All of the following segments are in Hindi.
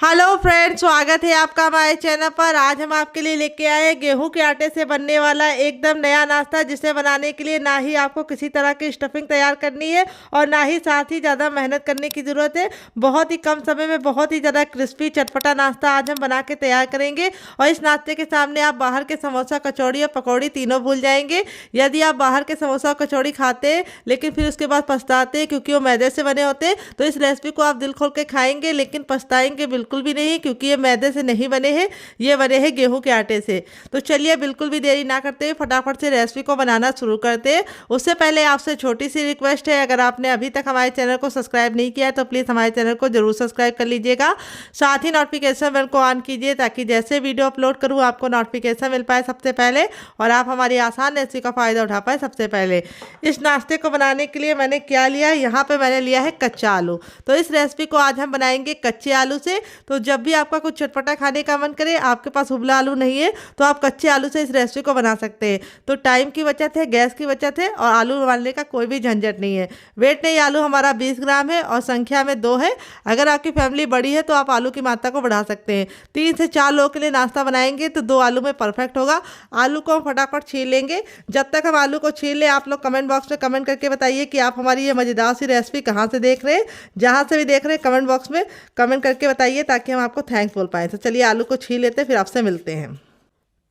हेलो फ्रेंड्स, स्वागत है आपका हमारे चैनल पर। आज हम आपके लिए लेके आए हैं गेहूं के आटे से बनने वाला एकदम नया नाश्ता, जिसे बनाने के लिए ना ही आपको किसी तरह की स्टफिंग तैयार करनी है और ना ही साथ ही ज़्यादा मेहनत करने की ज़रूरत है। बहुत ही कम समय में बहुत ही ज़्यादा क्रिस्पी चटपटा नाश्ता आज हम बना के तैयार करेंगे। और इस नाश्ते के सामने आप बाहर के समोसा, कचौड़ी और पकौड़ी तीनों भूल जाएंगे। यदि आप बाहर के समोसा और कचौड़ी खाते हैं लेकिन फिर उसके बाद पछताते हैं क्योंकि वो मैदे से बने होते हैं, तो इस रेसिपी को आप दिल खोल के खाएंगे लेकिन पछताएंगे बिल्कुल भी नहीं, क्योंकि ये मैदे से नहीं बने हैं, ये बने हैं गेहूं के आटे से। तो चलिए बिल्कुल भी देरी ना करते हुए फटाफट से रेसिपी को बनाना शुरू करते हैं। उससे पहले आपसे छोटी सी रिक्वेस्ट है, अगर आपने अभी तक हमारे चैनल को सब्सक्राइब नहीं किया है तो प्लीज़ हमारे चैनल को जरूर सब्सक्राइब कर लीजिएगा। साथ ही नोटिफिकेशन बेल को ऑन कीजिए ताकि जैसे वीडियो अपलोड करूँ आपको नोटिफिकेशन मिल पाए सबसे पहले और आप हमारी आसान रेसिपी का फ़ायदा उठा पाए सबसे पहले। इस नाश्ते को बनाने के लिए मैंने क्या लिया है, यहाँ पे मैंने लिया है कच्चा आलू। तो इस रेसिपी को आज हम बनाएंगे कच्चे आलू से। तो जब भी आपका कुछ चटपटा खाने का मन करे, आपके पास उबला आलू नहीं है, तो आप कच्चे आलू से इस रेसिपी को बना सकते हैं। तो टाइम की बचत है, गैस की बचत है और आलू उबालने का कोई भी झंझट नहीं है। वेट नहीं, आलू हमारा 20 ग्राम है और संख्या में 2 है। अगर आपकी फैमिली बड़ी है तो आप आलू की मात्रा को बढ़ा सकते हैं। 3 से 4 लोगों के लिए नाश्ता बनाएंगे तो 2 आलू में परफेक्ट होगा। आलू को हम फटाफट छील लेंगे। जब तक हम आलू को छील लें, आप लोग कमेंट बॉक्स में कमेंट करके बताइए कि आप हमारी ये मज़ेदार सी रेसिपी कहाँ से देख रहे हैं। जहाँ से भी देख रहे हैं कमेंट बॉक्स में कमेंट करके बताइए ताकि हम आपको थैंक्स बोल पाएँ। तो चलिए आलू को छील लेते हैं, फिर आपसे मिलते हैं।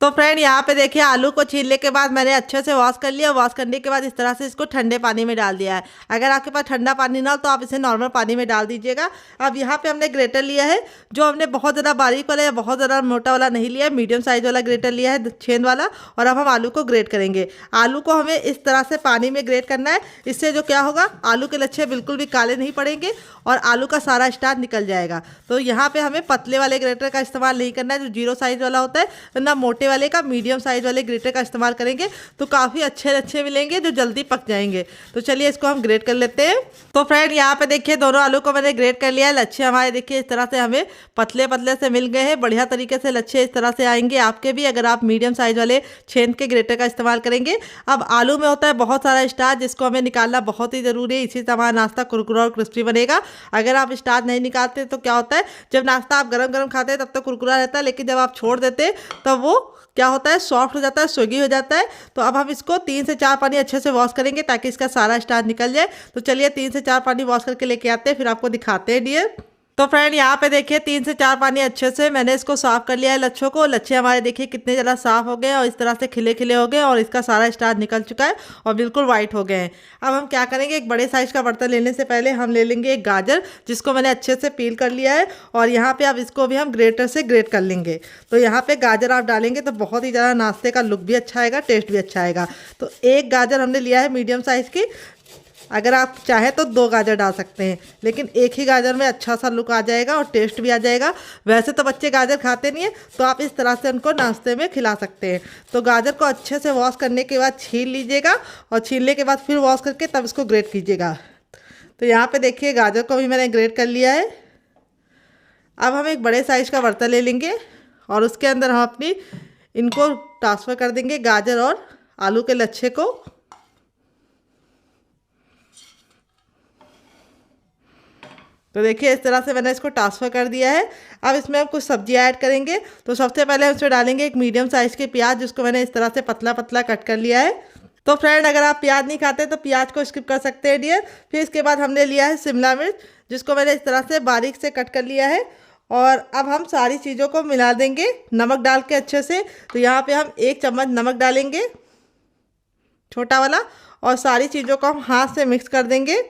तो फ्रेंड, यहाँ पे देखिए आलू को छीलने के बाद मैंने अच्छे से वॉश कर लिया। वॉश करने के बाद इस तरह से इसको ठंडे पानी में डाल दिया है। अगर आपके पास ठंडा पानी ना हो तो आप इसे नॉर्मल पानी में डाल दीजिएगा। अब यहाँ पे हमने ग्रेटर लिया है, जो हमने बहुत ज़्यादा बारीक वाला या बहुत ज़्यादा मोटा वाला नहीं लिया है, मीडियम साइज वाला ग्रेटर लिया है, छेद वाला। और अब हम आलू को ग्रेट करेंगे। आलू को हमें इस तरह से पानी में ग्रेट करना है। इससे जो क्या होगा, आलू के लच्छे बिल्कुल भी काले नहीं पड़ेंगे और आलू का सारा स्टार्च निकल जाएगा। तो यहाँ पे हमें पतले वाले ग्रेटर का इस्तेमाल नहीं करना है, जो 0 साइज वाला होता है, ना मोटे वाले का, मीडियम साइज वाले ग्रेटर का इस्तेमाल करेंगे तो काफ़ी अच्छे मिलेंगे जो जल्दी पक जाएंगे। तो चलिए इसको हम ग्रेट कर लेते हैं। तो फ्रेंड, यहाँ पे देखिए दोनों आलू को मैंने ग्रेट कर लिया है। लच्छे हमारे देखिए इस तरह से हमें पतले पतले से मिल गए हैं। बढ़िया तरीके से लच्छे इस तरह से आएंगे आपके भी, अगर आप मीडियम साइज वाले छेद के ग्रेटर का इस्तेमाल करेंगे। अब आलू में होता है बहुत सारा स्टार्च, जिसको हमें निकालना बहुत ही ज़रूरी है। इसी से हमारा नाश्ता कुरकुरा और क्रिस्पी बनेगा। अगर आप स्टार्च नहीं निकालते तो क्या होता है, जब नाश्ता आप गरम गरम खाते हैं तब तक कुरकुरा रहता है, लेकिन जब आप छोड़ देते हैं तब वो क्या होता है, सॉफ्ट हो जाता है, सोगी हो जाता है। तो अब हम इसको 3 से 4 पानी अच्छे से वॉश करेंगे ताकि इसका सारा स्टार्च निकल जाए। तो चलिए 3 से 4 पानी वॉश करके लेके आते हैं, फिर आपको दिखाते हैं डियर। तो फ्रेंड, यहाँ पे देखिए 3 से 4 पानी अच्छे से मैंने इसको साफ कर लिया है लच्छों को। लच्छे हमारे देखिए कितने ज़्यादा साफ हो गए और इस तरह से खिले खिले हो गए और इसका सारा स्टार्च निकल चुका है और बिल्कुल वाइट हो गए हैं। अब हम क्या करेंगे, एक बड़े साइज का बर्तन लेने से पहले हम ले लेंगे एक गाजर, जिसको मैंने अच्छे से पील कर लिया है। और यहाँ पे अब इसको भी हम ग्रेटर से ग्रेट कर लेंगे। तो यहाँ पे गाजर आप डालेंगे तो बहुत ही ज़्यादा नाश्ते का लुक भी अच्छा आएगा, टेस्ट भी अच्छा आएगा। तो एक गाजर हमने लिया है मीडियम साइज़ की। अगर आप चाहें तो 2 गाजर डाल सकते हैं, लेकिन एक ही गाजर में अच्छा सा लुक आ जाएगा और टेस्ट भी आ जाएगा। वैसे तो बच्चे गाजर खाते नहीं है, तो आप इस तरह से उनको नाश्ते में खिला सकते हैं। तो गाजर को अच्छे से वॉश करने के बाद छील लीजिएगा और छीलने के बाद फिर वॉश करके तब इसको ग्रेट कीजिएगा। तो यहाँ पे देखिए गाजर को भी मैंने ग्रेट कर लिया है। अब हम एक बड़े साइज़ का बर्तन ले लेंगे और उसके अंदर हम अपनी इनको ट्रांसफ़र कर देंगे, गाजर और आलू के लच्छे को। तो देखिए इस तरह से मैंने इसको ट्रांसफ़र कर दिया है। अब इसमें हम कुछ सब्जियां ऐड करेंगे। तो सबसे पहले हम इसमें डालेंगे एक मीडियम साइज़ के प्याज, जिसको मैंने इस तरह से पतला पतला कट कर लिया है। तो फ्रेंड, अगर आप प्याज नहीं खाते तो प्याज को स्किप कर सकते हैं डियर। फिर इसके बाद हमने लिया है शिमला मिर्च, जिसको मैंने इस तरह से बारीक से कट कर लिया है। और अब हम सारी चीज़ों को मिला देंगे नमक डाल के अच्छे से। तो यहाँ पर हम 1 चम्मच नमक डालेंगे, छोटा वाला, और सारी चीज़ों को हम हाथ से मिक्स कर देंगे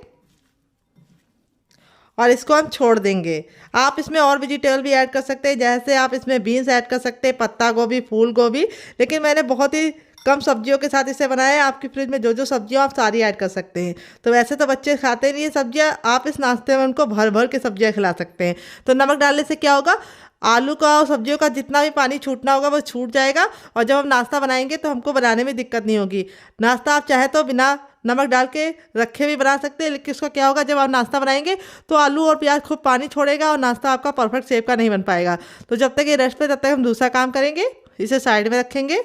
और इसको हम छोड़ देंगे। आप इसमें और वेजिटेबल भी ऐड कर सकते हैं, जैसे आप इसमें बीन्स ऐड कर सकते हैं, पत्ता गोभी, फूल गोभी, लेकिन मैंने बहुत ही कम सब्जियों के साथ इसे बनाया है। आपकी फ्रिज में जो जो सब्जियां आप सारी ऐड कर सकते हैं। तो वैसे तो बच्चे खाते नहीं है सब्जियां, आप इस नाश्ते में उनको भर भर के सब्जियां खिला सकते हैं। तो नमक डालने से क्या होगा, आलू का और सब्जियों का जितना भी पानी छूटना होगा वो छूट जाएगा और जब हम नाश्ता बनाएंगे तो हमको बनाने में दिक्कत नहीं होगी। नाश्ता आप चाहे तो बिना नमक डाल के रखे भी बना सकते हैं, लेकिन उसका क्या होगा, जब आप नाश्ता बनाएंगे तो आलू और प्याज खूब पानी छोड़ेगा और नाश्ता आपका परफेक्ट शेप का नहीं बन पाएगा। तो जब तक ये रेस्ट पे, तब तक हम दूसरा काम करेंगे, इसे साइड में रखेंगे।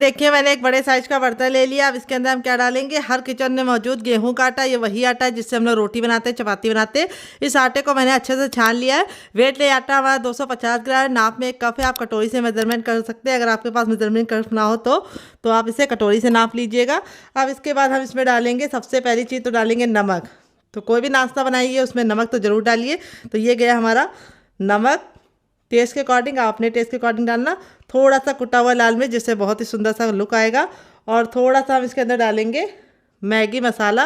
देखिए मैंने एक बड़े साइज का बर्तन ले लिया। अब इसके अंदर हम क्या डालेंगे, हर किचन में मौजूद गेहूं का आटा, ये वही आटा है जिससे हम लोग रोटी बनाते हैं, चपाती बनाते हैं। इस आटे को मैंने अच्छे से छान लिया है। वेट ले आटा हमारा 250 ग्राम, नाप में 1 कप है। आप कटोरी से मेजरमेंट कर सकते हैं, अगर आपके पास मेजरमेंट कप ना हो तो आप इसे कटोरी से नाप लीजिएगा। अब इसके बाद हम इसमें डालेंगे, सबसे पहली चीज़ तो डालेंगे नमक। तो कोई भी नाश्ता बनाइए उसमें नमक तो ज़रूर डालिए। तो ये गया हमारा नमक। टेस्ट के अकॉर्डिंग, आप अपने टेस्ट के अकॉर्डिंग डालना। थोड़ा सा कुटा हुआ लाल मिर्च, जिससे बहुत ही सुंदर सा लुक आएगा। और थोड़ा सा हम इसके अंदर डालेंगे मैगी मसाला।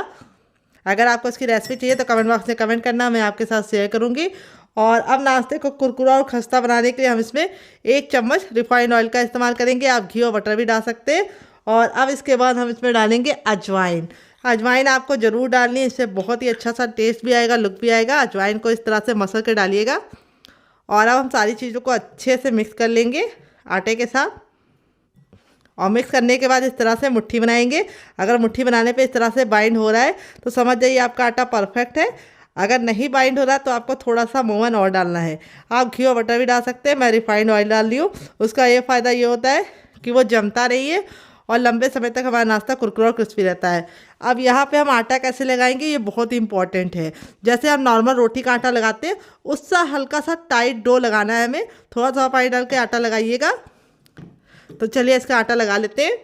अगर आपको इसकी रेसिपी चाहिए तो कमेंट बॉक्स में कमेंट करना, मैं आपके साथ शेयर करूँगी। और अब नाश्ते को कुरकुरा और खस्ता बनाने के लिए हम इसमें 1 चम्मच रिफाइंड ऑयल का इस्तेमाल करेंगे। आप घी और बटर भी डाल सकते हैं। और अब इसके बाद हम इसमें डालेंगे अजवाइन। अजवाइन आपको ज़रूर डालनी है, इससे बहुत ही अच्छा सा टेस्ट भी आएगा, लुक भी आएगा। अजवाइन को इस तरह से मसल के डालिएगा। और अब हम सारी चीज़ों को अच्छे से मिक्स कर लेंगे आटे के साथ। और मिक्स करने के बाद इस तरह से मुट्ठी बनाएंगे। अगर मुट्ठी बनाने पे इस तरह से बाइंड हो रहा है तो समझ जाइए आपका आटा परफेक्ट है। अगर नहीं बाइंड हो रहा तो आपको थोड़ा सा मोवन और डालना है। आप घी और बटर भी डाल सकते हैं, मैं रिफाइंड ऑयल डाल रही हूँ। उसका ये फ़ायदा ये होता है कि वो जमता नहीं है और लंबे समय तक हमारा नाश्ता कुरकुरा और क्रिस्पी रहता है। अब यहाँ पे हम आटा कैसे लगाएंगे, ये बहुत ही इंपॉर्टेंट है। जैसे हम नॉर्मल रोटी का आटा लगाते हैं उससे हल्का सा टाइट डो लगाना है हमें। थोड़ा सा पानी डाल के आटा लगाइएगा। तो चलिए इसका आटा लगा लेते हैं।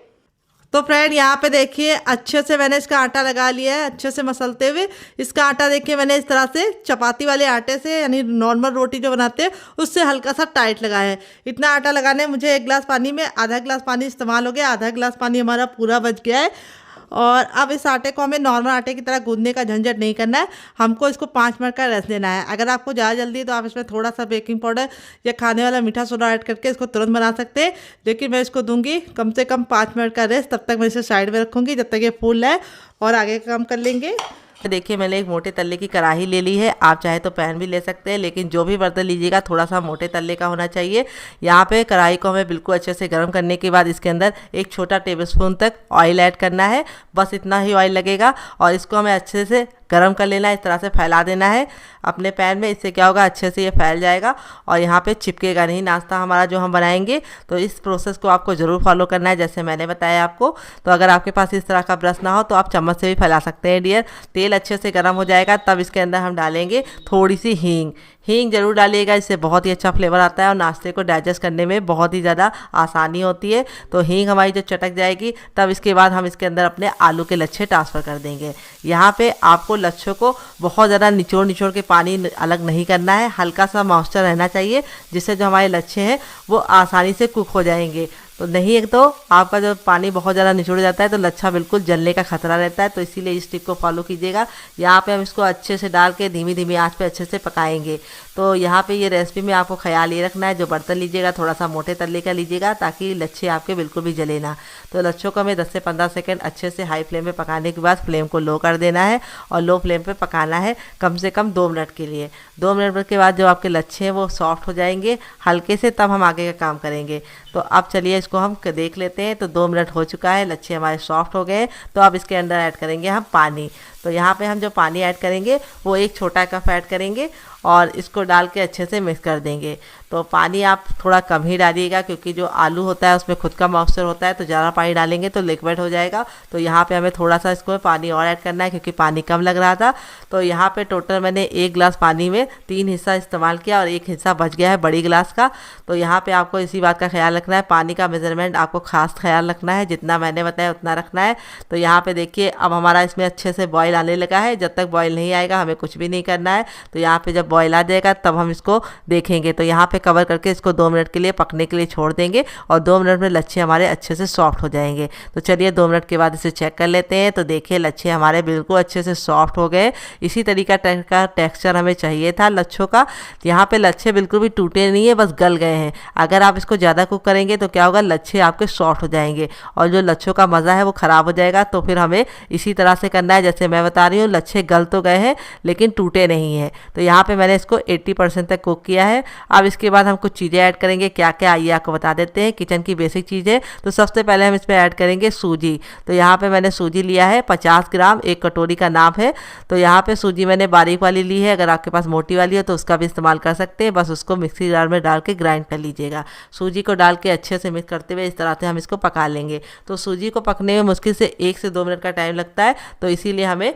तो फ्रेंड यहाँ पे देखिए अच्छे से मैंने इसका आटा लगा लिया है, अच्छे से मसलते हुए। इसका आटा देखिए मैंने इस तरह से चपाती वाले आटे से, यानी नॉर्मल रोटी जो बनाते हैं उससे हल्का सा टाइट लगाया है। इतना आटा लगाने मुझे 1 गिलास पानी में आधा गिलास पानी इस्तेमाल हो गया। आधा गिलास पानी हमारा पूरा बच गया है। और अब इस आटे को हमें नॉर्मल आटे की तरह गूंदने का झंझट नहीं करना है, हमको इसको 5 मिनट का रेस्ट देना है। अगर आपको ज़्यादा जल्दी है तो आप इसमें थोड़ा सा बेकिंग पाउडर या खाने वाला मीठा सोडा ऐड करके इसको तुरंत बना सकते हैं। लेकिन मैं इसको दूंगी कम से कम 5 मिनट का रेस्ट। तब तक मैं इसे साइड में रखूँगी जब तक ये फूल है, और आगे का काम कर लेंगे। देखिए मैंने एक मोटे तल्ले की कढ़ाई ले ली है। आप चाहे तो पैन भी ले सकते हैं, लेकिन जो भी बर्तन लीजिएगा थोड़ा सा मोटे तल्ले का होना चाहिए। यहाँ पे कढ़ाई को हमें बिल्कुल अच्छे से गर्म करने के बाद इसके अंदर 1 छोटा टेबलस्पून तक ऑयल ऐड करना है। बस इतना ही ऑयल लगेगा और इसको हमें अच्छे से गरम कर लेना है। इस तरह से फैला देना है अपने पैन में। इससे क्या होगा, अच्छे से ये फैल जाएगा और यहाँ पे चिपकेगा नहीं नाश्ता हमारा जो हम बनाएंगे। तो इस प्रोसेस को आपको ज़रूर फॉलो करना है जैसे मैंने बताया आपको। तो अगर आपके पास इस तरह का ब्रश ना हो तो आप चम्मच से भी फैला सकते हैं डियर। तेल अच्छे से गर्म हो जाएगा तब इसके अंदर हम डालेंगे थोड़ी सी हींग। हींग जरूर डालिएगा, इससे बहुत ही अच्छा फ्लेवर आता है और नाश्ते को डाइजेस्ट करने में बहुत ही ज़्यादा आसानी होती है। तो हींग हमारी जो चटक जाएगी तब इसके बाद हम इसके अंदर अपने आलू के लच्छे ट्रांसफ़र कर देंगे। यहाँ पे आपको लच्छों को बहुत ज़्यादा निचोड़ के पानी अलग नहीं करना है, हल्का सा मॉइस्चर रहना चाहिए जिससे जो हमारे लच्छे हैं वो आसानी से कुक हो जाएंगे। तो नहीं है तो आपका जब पानी बहुत ज़्यादा निचोड़ जाता है तो लच्छा बिल्कुल जलने का खतरा रहता है। तो इसीलिए इस टिप को फॉलो कीजिएगा। यहाँ पे हम इसको अच्छे से डाल के धीमी धीमी आंच पे अच्छे से पकाएंगे। तो यहाँ पे ये रेसिपी में आपको ख्याल ये रखना है, जो बर्तन लीजिएगा थोड़ा सा मोटे तल्ले का लीजिएगा ताकि लच्छे आपके बिल्कुल भी जले ना। तो लच्छों को हमें 10 से 15 सेकेंड अच्छे से हाई फ्लेम पे पकाने के बाद फ्लेम को लो कर देना है और लो फ्लेम पे पकाना है कम से कम 2 मिनट के लिए। 2 मिनट के बाद जब आपके लच्छे हैं वो सॉफ्ट हो जाएंगे हल्के से, तब हम आगे का काम करेंगे। तो अब चलिए इसको हम देख लेते हैं। तो 2 मिनट हो चुका है, लच्छे हमारे सॉफ्ट हो गए। तो अब इसके अंदर ऐड करेंगे हम पानी। तो यहाँ पे हम जो पानी ऐड करेंगे वो 1 छोटा कप ऐड करेंगे और इसको डाल के अच्छे से मिक्स कर देंगे। तो पानी आप थोड़ा कम ही डालिएगा क्योंकि जो आलू होता है उसमें खुद का मॉइस्चर होता है, तो ज़्यादा पानी डालेंगे तो लिक्विड हो जाएगा। तो यहाँ पे हमें थोड़ा सा इसको पानी और ऐड करना है क्योंकि पानी कम लग रहा था। तो यहाँ पे टोटल मैंने 1 गिलास पानी में 3 हिस्सा इस्तेमाल किया और 1 हिस्सा बच गया है बड़ी गिलास का। तो यहाँ पे आपको इसी बात का ख्याल रखना है, पानी का मेजरमेंट आपको खास ख्याल रखना है, जितना मैंने बताया उतना रखना है। तो यहाँ पे देखिए अब हमारा इसमें अच्छे से बॉयल आने लगा है। जब तक बॉयल नहीं आएगा हमें कुछ भी नहीं करना है। तो यहाँ पे जब बॉयल आ जाएगा तब हम इसको देखेंगे। तो यहाँ पे कवर करके इसको 2 मिनट के लिए पकने के लिए छोड़ देंगे और 2 मिनट में लच्छे हमारे अच्छे से सॉफ्ट हो जाएंगे। तो चलिए 2 मिनट के बाद इसे चेक कर लेते हैं। तो देखिए लच्छे हमारे बिल्कुल अच्छे से सॉफ्ट हो गए। इसी तरीका का टेक्सचर हमें चाहिए था लच्छों का। यहाँ पे लच्छे बिल्कुल भी टूटे नहीं है, बस गल गए हैं। अगर आप इसको ज़्यादा कुक करेंगे तो क्या होगा, लच्छे आपके सॉफ्ट हो जाएंगे और जो लच्छों का मज़ा है वो ख़राब हो जाएगा। तो फिर हमें इसी तरह से करना है जैसे मैं बता रही हूँ लच्छे गल तो गए हैं लेकिन टूटे नहीं हैं। तो यहाँ पे मैंने इसको 80% तक कुक किया है। अब इसके बाद हम कुछ चीज़ें ऐड करेंगे, क्या क्या आइए आपको बता देते हैं, किचन की बेसिक चीज़ें। तो सबसे पहले हम इसमें ऐड करेंगे सूजी। तो यहाँ पे मैंने सूजी लिया है 50 ग्राम, 1 कटोरी का नाप है। तो यहाँ पे सूजी मैंने बारीक वाली ली है, अगर आपके पास मोटी वाली हो तो उसका भी इस्तेमाल कर सकते हैं। बस उसको मिक्सी जार में डाल के ग्राइंड कर लीजिएगा। सूजी को डाल के अच्छे से मिक्स करते हुए इस तरह से हम इसको पका लेंगे। तो सूजी को पकने में मुश्किल से 1 से 2 मिनट का टाइम लगता है, तो इसीलिए हमें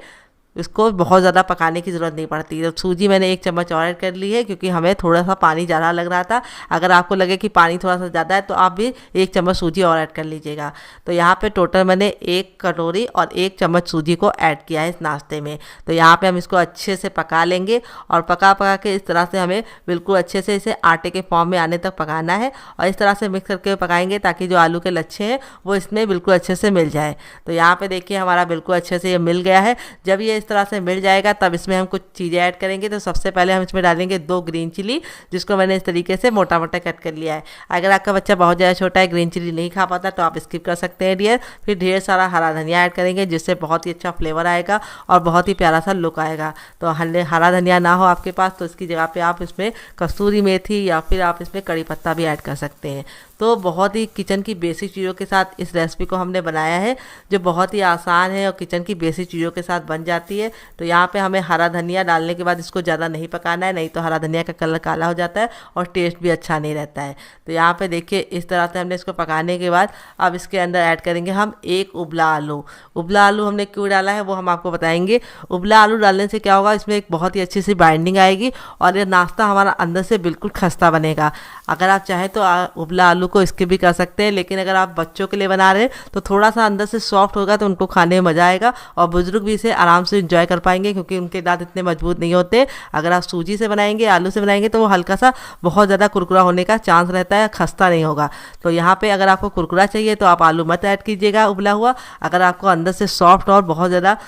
इसको बहुत ज़्यादा पकाने की ज़रूरत नहीं पड़ती। तो सूजी मैंने 1 चम्मच और ऐड कर ली है, क्योंकि हमें थोड़ा सा पानी ज़्यादा लग रहा था। अगर आपको लगे कि पानी थोड़ा सा ज़्यादा है तो आप भी 1 चम्मच सूजी और ऐड कर लीजिएगा। तो यहाँ पे टोटल मैंने 1 कटोरी और 1 चम्मच सूजी को ऐड किया है इस नाश्ते में। तो यहाँ पे हम इसको अच्छे से पका लेंगे और पका के इस तरह से हमें बिल्कुल अच्छे से इसे आटे के फॉर्म में आने तक पकाना है। और इस तरह से मिक्स करके पकाएंगे ताकि जो आलू के लच्छे हैं वो इसमें बिल्कुल अच्छे से मिल जाए। तो यहाँ पे देखिए हमारा बिल्कुल अच्छे से ये मिल गया है। जब ये इस तरह से मिल जाएगा तब इसमें हम कुछ चीज़ें ऐड करेंगे। तो सबसे पहले हम इसमें डालेंगे 2 ग्रीन चिली, जिसको मैंने इस तरीके से मोटा मोटा कट कर लिया है। अगर आपका बच्चा बहुत ज़्यादा छोटा है, ग्रीन चिली नहीं खा पाता, तो आप स्किप कर सकते हैं डियर। फिर ढेर सारा हरा धनिया ऐड करेंगे, जिससे बहुत ही अच्छा फ्लेवर आएगा और बहुत ही प्यारा सा लुक आएगा। तो हरा धनिया ना हो आपके पास तो इसकी जगह पे आप इसमें कसूरी मेथी या फिर आप इसमें कड़ी पत्ता भी ऐड कर सकते हैं। तो बहुत ही किचन की बेसिक चीज़ों के साथ इस रेसिपी को हमने बनाया है, जो बहुत ही आसान है और किचन की बेसिक चीज़ों के साथ बन जाती है। तो यहाँ पे हमें हरा धनिया डालने के बाद इसको ज़्यादा नहीं पकाना है, नहीं तो हरा धनिया का कलर काला हो जाता है और टेस्ट भी अच्छा नहीं रहता है। तो यहाँ पे देखिए इस तरह से हमने इसको पकाने के बाद अब इसके अंदर ऐड करेंगे हम 1 उबला आलू। उबला आलू हमने क्यों डाला है वो हम आपको बताएंगे। उबला आलू डालने से क्या होगा, इसमें एक बहुत ही अच्छी सी बाइंडिंग आएगी और ये नाश्ता हमारा अंदर से बिल्कुल खस्ता बनेगा। अगर आप चाहें तो उबला आलू को स्किप भी कर सकते हैं, लेकिन अगर आप बच्चों के लिए बना रहे हैं तो थोड़ा सा अंदर से सॉफ्ट होगा तो उनको खाने में मज़ा आएगा और बुजुर्ग भी इसे आराम से इंजॉय कर पाएंगे, क्योंकि उनके दांत इतने मजबूत नहीं होते। अगर आप सूजी से बनाएंगे, आलू से बनाएंगे तो वो हल्का सा बहुत ज़्यादा कुरकुरा होने का चांस रहता है, खस्ता नहीं होगा। तो यहाँ पे अगर आपको कुरकुरा चाहिए तो आप आलू मत ऐड कीजिएगा उबला हुआ। अगर आपको अंदर से सॉफ्ट और बहुत ज़्यादा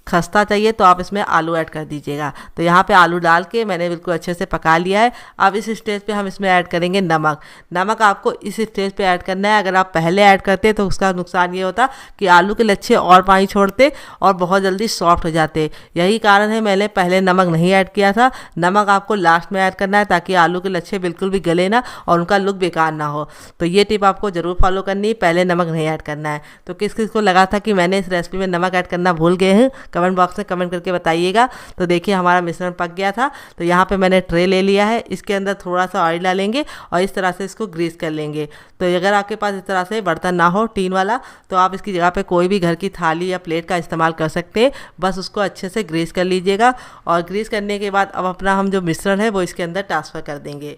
खस्ता चाहिए तो आप इसमें आलू ऐड कर दीजिएगा। तो यहाँ पे आलू डाल के मैंने बिल्कुल अच्छे से पका लिया है। अब इस स्टेज पे हम इसमें ऐड करेंगे नमक। नमक आपको इस स्टेज पे ऐड करना है। अगर आप पहले ऐड करते तो उसका नुकसान ये होता कि आलू के लच्छे और पानी छोड़ते और बहुत जल्दी सॉफ्ट हो जाते। यही कारण है मैंने पहले नमक नहीं ऐड किया था। नमक आपको लास्ट में ऐड करना है ताकि आलू के लच्छे बिल्कुल भी गले ना और उनका लुक बेकार ना हो। तो ये टिप आपको ज़रूर फॉलो करनी है, पहले नमक नहीं ऐड करना है। तो किस किस को लगा था कि मैंने इस रेसिपी में नमक ऐड करना भूल गए हैं, कमेंट बॉक्स में कमेंट करके बताइएगा। तो देखिए हमारा मिश्रण पक गया था। तो यहाँ पे मैंने ट्रे ले लिया है, इसके अंदर थोड़ा सा ऑयल डालेंगे और इस तरह से इसको ग्रीस कर लेंगे। तो अगर आपके पास इस तरह से बर्तन ना हो टीन वाला तो आप इसकी जगह पे कोई भी घर की थाली या प्लेट का इस्तेमाल कर सकते हैं। बस उसको अच्छे से ग्रीस कर लीजिएगा और ग्रीस करने के बाद अब अपना हम जो मिश्रण है वो इसके अंदर ट्रांसफ़र कर देंगे।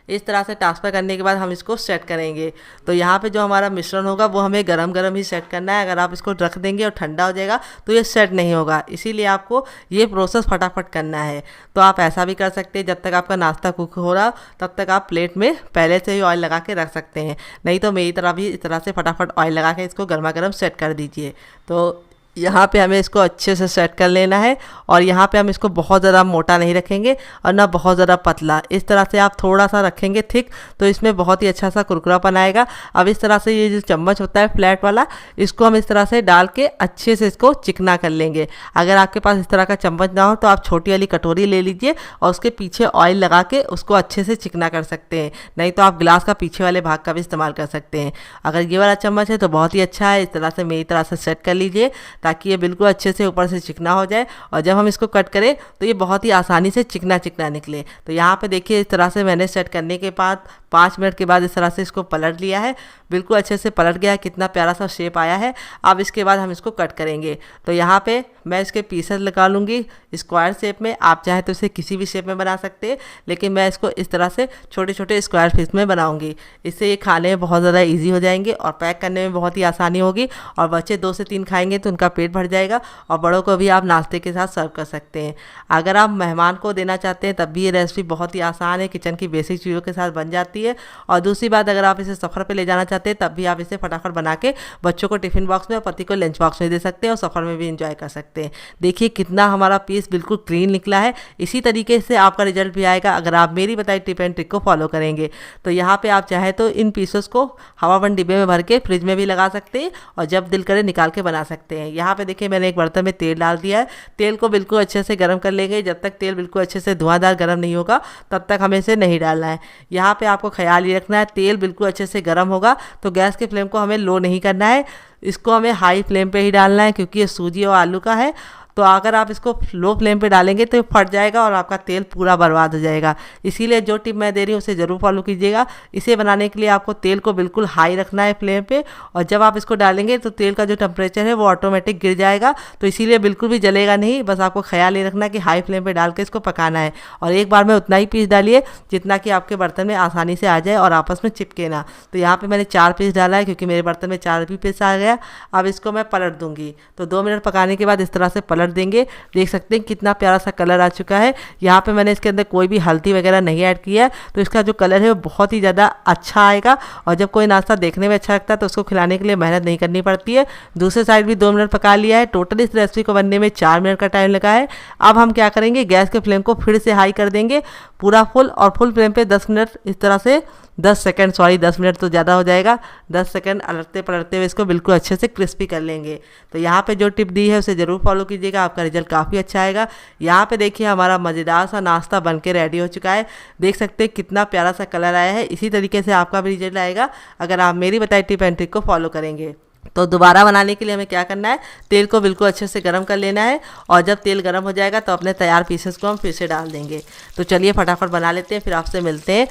इस तरह से ट्रांसफ़र करने के बाद हम इसको सेट करेंगे। तो यहाँ पे जो हमारा मिश्रण होगा वो हमें गरम गरम ही सेट करना है। अगर आप इसको रख देंगे और ठंडा हो जाएगा तो ये सेट नहीं होगा, इसीलिए आपको ये प्रोसेस फटाफट करना है। तो आप ऐसा भी कर सकते हैं, जब तक आपका नाश्ता कुक हो रहा तब तक आप प्लेट में पहले से ही ऑयल लगा के रख सकते हैं। नहीं तो मेरी तरह भी इस तरह से फटाफट ऑयल लगा के इसको गर्मा गर्म सेट कर दीजिए। तो यहाँ पे हमें इसको अच्छे से सेट कर लेना है और यहाँ पे हम इसको बहुत ज़्यादा मोटा नहीं रखेंगे और ना बहुत ज़्यादा पतला। इस तरह से आप थोड़ा सा रखेंगे थिक तो इसमें बहुत ही अच्छा सा कुरकुरापन आएगा। अब इस तरह से ये जो चम्मच होता है फ्लैट वाला, इसको हम इस तरह से डाल के अच्छे से इसको चिकना कर लेंगे। अगर आपके पास इस तरह का चम्मच ना हो तो आप छोटी वाली कटोरी ले लीजिए और उसके पीछे ऑयल लगा के उसको अच्छे से चिकना कर सकते हैं। नहीं तो आप गिलास का पीछे वाले भाग का भी इस्तेमाल कर सकते हैं। अगर ये वाला चम्मच है तो बहुत ही अच्छा है। इस तरह से मेरी तरह से सेट कर लीजिए ताकि ये बिल्कुल अच्छे से ऊपर से चिकना हो जाए और जब हम इसको कट करें तो ये बहुत ही आसानी से चिकना चिकना निकले। तो यहाँ पे देखिए इस तरह से मैंने सेट करने के बाद 5 मिनट के बाद इस तरह से इसको पलट लिया है। बिल्कुल अच्छे से पलट गया है, कितना प्यारा सा शेप आया है। अब इसके बाद हम इसको कट करेंगे। तो यहाँ पे मैं इसके पीसेस लगा लूँगी स्क्वायर शेप में। आप चाहे तो इसे किसी भी शेप में बना सकते हैं, लेकिन मैं इसको इस तरह से छोटे छोटे स्क्वायर पीस में बनाऊँगी। इससे ये खाने में बहुत ज़्यादा ईजी हो जाएंगे और पैक करने में बहुत ही आसानी होगी और बच्चे 2 से 3 खाएंगे तो उनका पेट भर जाएगा और बड़ों को भी आप नाश्ते के साथ सर्व कर सकते हैं। अगर आप मेहमान को देना चाहते हैं तब भी ये रेसिपी बहुत ही आसान है, किचन की बेसिक चीज़ों के साथ बन जाती है। और दूसरी बात, अगर आप इसे सफ़र पे ले जाना चाहते हैं तब भी आप इसे फटाफट बना के बच्चों को टिफ़िन बॉक्स में और पति को लंच बॉक्स में दे सकते हैं और सफ़र में भी इंजॉय कर सकते हैं। सकते हैं। देखिए कितना हमारा पीस बिल्कुल क्लीन निकला है। इसी तरीके से आपका रिजल्ट भी आएगा अगर आप मेरी बताई टिप एंड ट्रिक को फॉलो करेंगे। तो यहाँ पे आप चाहे तो इन पीसेस को हवाबंद डिब्बे में भर के फ्रिज में भी लगा सकते हैं और जब दिल करे निकाल के बना सकते हैं। यहाँ पे देखिए मैंने एक बर्तन में तेल डाल दिया है। तेल को बिल्कुल अच्छे से गर्म कर लेंगे। जब तक तेल बिल्कुल अच्छे से धुआंधार गर्म नहीं होगा तब तक हमें इसे नहीं डालना है। यहाँ पे आपको ख्याल ये रखना है तेल बिल्कुल अच्छे से गर्म होगा तो गैस के फ्लेम को हमें लो नहीं करना है, इसको हमें हाई फ्लेम पे ही डालना है क्योंकि ये सूजी और आलू का है। तो अगर आप इसको लो फ्लेम पे डालेंगे तो ये फट जाएगा और आपका तेल पूरा बर्बाद हो जाएगा। इसीलिए जो टिप मैं दे रही हूँ उसे ज़रूर फॉलो कीजिएगा। इसे बनाने के लिए आपको तेल को बिल्कुल हाई रखना है फ्लेम पे और जब आप इसको डालेंगे तो तेल का जो टेम्परेचर है वो ऑटोमेटिक गिर जाएगा। तो इसीलिए बिल्कुल भी जलेगा नहीं, बस आपको ख्याल ये रखना कि हाई फ्लेम पर डाल के इसको पकाना है और एक बार में उतना ही पीस डालिए जितना कि आपके बर्तन में आसानी से आ जाए और आपस में चिपके ना। तो यहाँ पर मैंने 4 पीस डाला है क्योंकि मेरे बर्तन में 4 भी पीस आ गया। अब इसको मैं पलट दूँगी। तो 2 मिनट पकाने के बाद इस तरह से पलट देंगे। देख सकते हैं कितना प्यारा सा कलर आ चुका है। यहाँ पे मैंने इसके अंदर कोई भी हल्दी वगैरह नहीं ऐड किया है तो इसका जो कलर है वो बहुत ही ज़्यादा अच्छा आएगा। और जब कोई नाश्ता देखने में अच्छा लगता है तो उसको खिलाने के लिए मेहनत नहीं करनी पड़ती है। दूसरे साइड भी 2 मिनट पका लिया है। टोटल इस रेसिपी को बनने में 4 मिनट का टाइम लगा है। अब हम क्या करेंगे, गैस के फ्लेम को फिर से हाई कर देंगे पूरा फुल और फुल फ्लेम पे 10 मिनट इस तरह से 10 सेकंड 10 मिनट तो ज़्यादा हो जाएगा। 10 सेकंड अलटते पलटते हुए इसको बिल्कुल अच्छे से क्रिस्पी कर लेंगे। तो यहाँ पे जो टिप दी है उसे ज़रूर फॉलो कीजिएगा, आपका रिजल्ट काफ़ी अच्छा आएगा। यहाँ पे देखिए हमारा मज़ेदार सा नाश्ता बन के रेडी हो चुका है। देख सकते हैं कितना प्यारा सा कलर आया है। इसी तरीके से आपका भी रिजल्ट आएगा अगर आप मेरी बताई टिप एंड ट्रिक को फॉलो करेंगे। तो दोबारा बनाने के लिए हमें क्या करना है, तेल को बिल्कुल अच्छे से गर्म कर लेना है और जब तेल गर्म हो जाएगा तो अपने तैयार पीसेस को हम फिर से डाल देंगे। तो चलिए फटाफट बना लेते हैं, फिर आपसे मिलते हैं।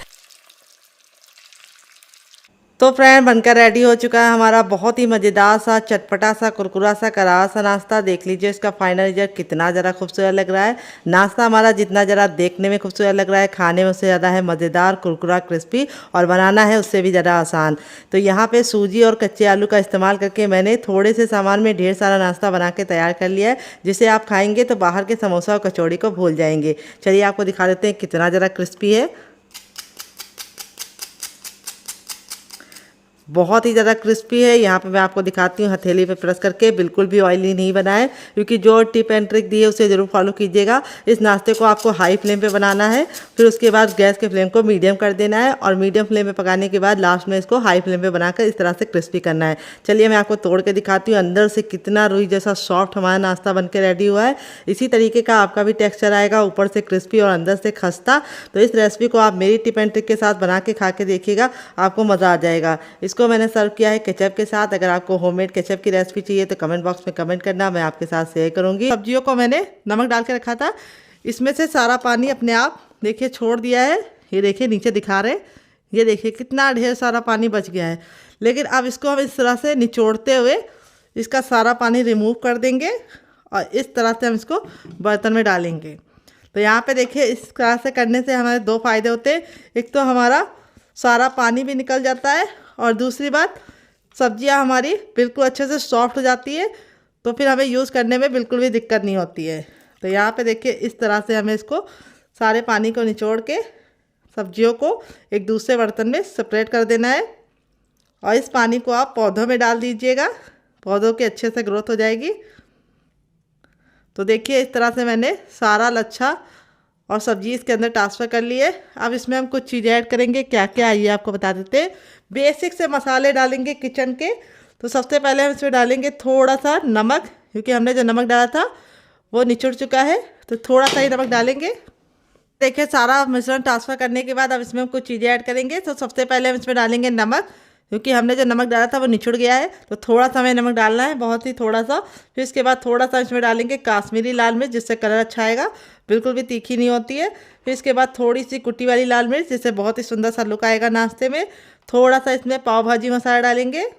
तो फ्रेंड बनकर रेडी हो चुका है हमारा बहुत ही मज़ेदार सा चटपटा सा कुरकुरा सा करारा सा नाश्ता। देख लीजिए इसका फाइनल रिजल्ट कितना ज़रा खूबसूरत लग रहा है। नाश्ता हमारा जितना ज़रा देखने में खूबसूरत लग रहा है, खाने में उससे ज़्यादा है मज़ेदार, कुरकुरा, क्रिस्पी और बनाना है उससे भी ज़्यादा आसान। तो यहाँ पे सूजी और कच्चे आलू का इस्तेमाल करके मैंने थोड़े से सामान में ढेर सारा नाश्ता बना के तैयार कर लिया है, जिसे आप खाएँगे तो बाहर के समोसा और कचौड़ी को भूल जाएंगे। चलिए आपको दिखा देते हैं कितना ज़रा क्रिस्पी है। बहुत ही ज़्यादा क्रिस्पी है। यहाँ पे मैं आपको दिखाती हूँ हथेली पे प्रेस करके, बिल्कुल भी ऑयली नहीं बना है क्योंकि जो टिप एंड ट्रिक दी है उसे ज़रूर फॉलो कीजिएगा। इस नाश्ते को आपको हाई फ्लेम पे बनाना है, फिर उसके बाद गैस के फ्लेम को मीडियम कर देना है और मीडियम फ्लेम पे पकाने के बाद लास्ट में इसको हाई फ्लेम पे बनाकर इस तरह से क्रिस्पी करना है। चलिए मैं आपको तोड़ के दिखाती हूँ अंदर से कितना रुई जैसा सॉफ्ट हमारा नाश्ता बन के रेडी हुआ है। इसी तरीके का आपका भी टेक्स्चर आएगा, ऊपर से क्रिस्पी और अंदर से खस्ता। तो इस रेसिपी को आप मेरी टिप एंड ट्रिक के साथ बना के खा के देखिएगा, आपको मज़ा आ जाएगा। इसको मैंने सर्व किया है केचप के साथ। अगर आपको होममेड केचप की रेसिपी चाहिए तो कमेंट बॉक्स में कमेंट करना, मैं आपके साथ शेयर करूंगी। सब्जियों को मैंने नमक डाल के रखा था, इसमें से सारा पानी अपने आप देखिए छोड़ दिया है। ये देखिए नीचे दिखा रहे, ये देखिए कितना ढेर सारा पानी बच गया है। लेकिन अब इसको हम इस तरह से निचोड़ते हुए इसका सारा पानी रिमूव कर देंगे और इस तरह से हम इसको बर्तन में डालेंगे। तो यहाँ पे देखिए इस तरह से करने से हमारे 2 फ़ायदे होते हैं। एक तो हमारा सारा पानी भी निकल जाता है और दूसरी बात सब्जियां हमारी बिल्कुल अच्छे से सॉफ्ट हो जाती है, तो फिर हमें यूज़ करने में बिल्कुल भी दिक्कत नहीं होती है। तो यहाँ पे देखिए इस तरह से हमें इसको सारे पानी को निचोड़ के सब्जियों को एक दूसरे बर्तन में सेपरेट कर देना है और इस पानी को आप पौधों में डाल दीजिएगा, पौधों की अच्छे से ग्रोथ हो जाएगी। तो देखिए इस तरह से मैंने सारा लच्छा और सब्जी इसके अंदर ट्रांसफ़र कर लिए। अब इसमें हम कुछ चीज़ें ऐड करेंगे, क्या क्या आइए आपको बता देते हैं। बेसिक से मसाले डालेंगे किचन के। तो सबसे पहले हम इसमें डालेंगे थोड़ा सा नमक, क्योंकि हमने जो नमक डाला था वो निचुड़ चुका है, तो थोड़ा सा ही नमक डालेंगे। देखिए सारा मिश्रण ट्रांसफ़र करने के बाद अब इसमें हम कुछ चीज़ें ऐड करेंगे। तो सबसे पहले हम इसमें डालेंगे नमक, क्योंकि हमने जो नमक डाला था वो निचुड़ गया है, तो थोड़ा सा हमें नमक डालना है, बहुत ही थोड़ा सा। फिर इसके बाद थोड़ा सा इसमें डालेंगे काश्मीरी लाल मिर्च, जिससे कलर अच्छा आएगा, बिल्कुल भी तीखी नहीं होती है। फिर इसके बाद थोड़ी सी कुटी वाली लाल मिर्च, जिससे बहुत ही सुंदर सा लुक आएगा नाश्ते में। थोड़ा सा इसमें पाव भाजी मसाला डालेंगे।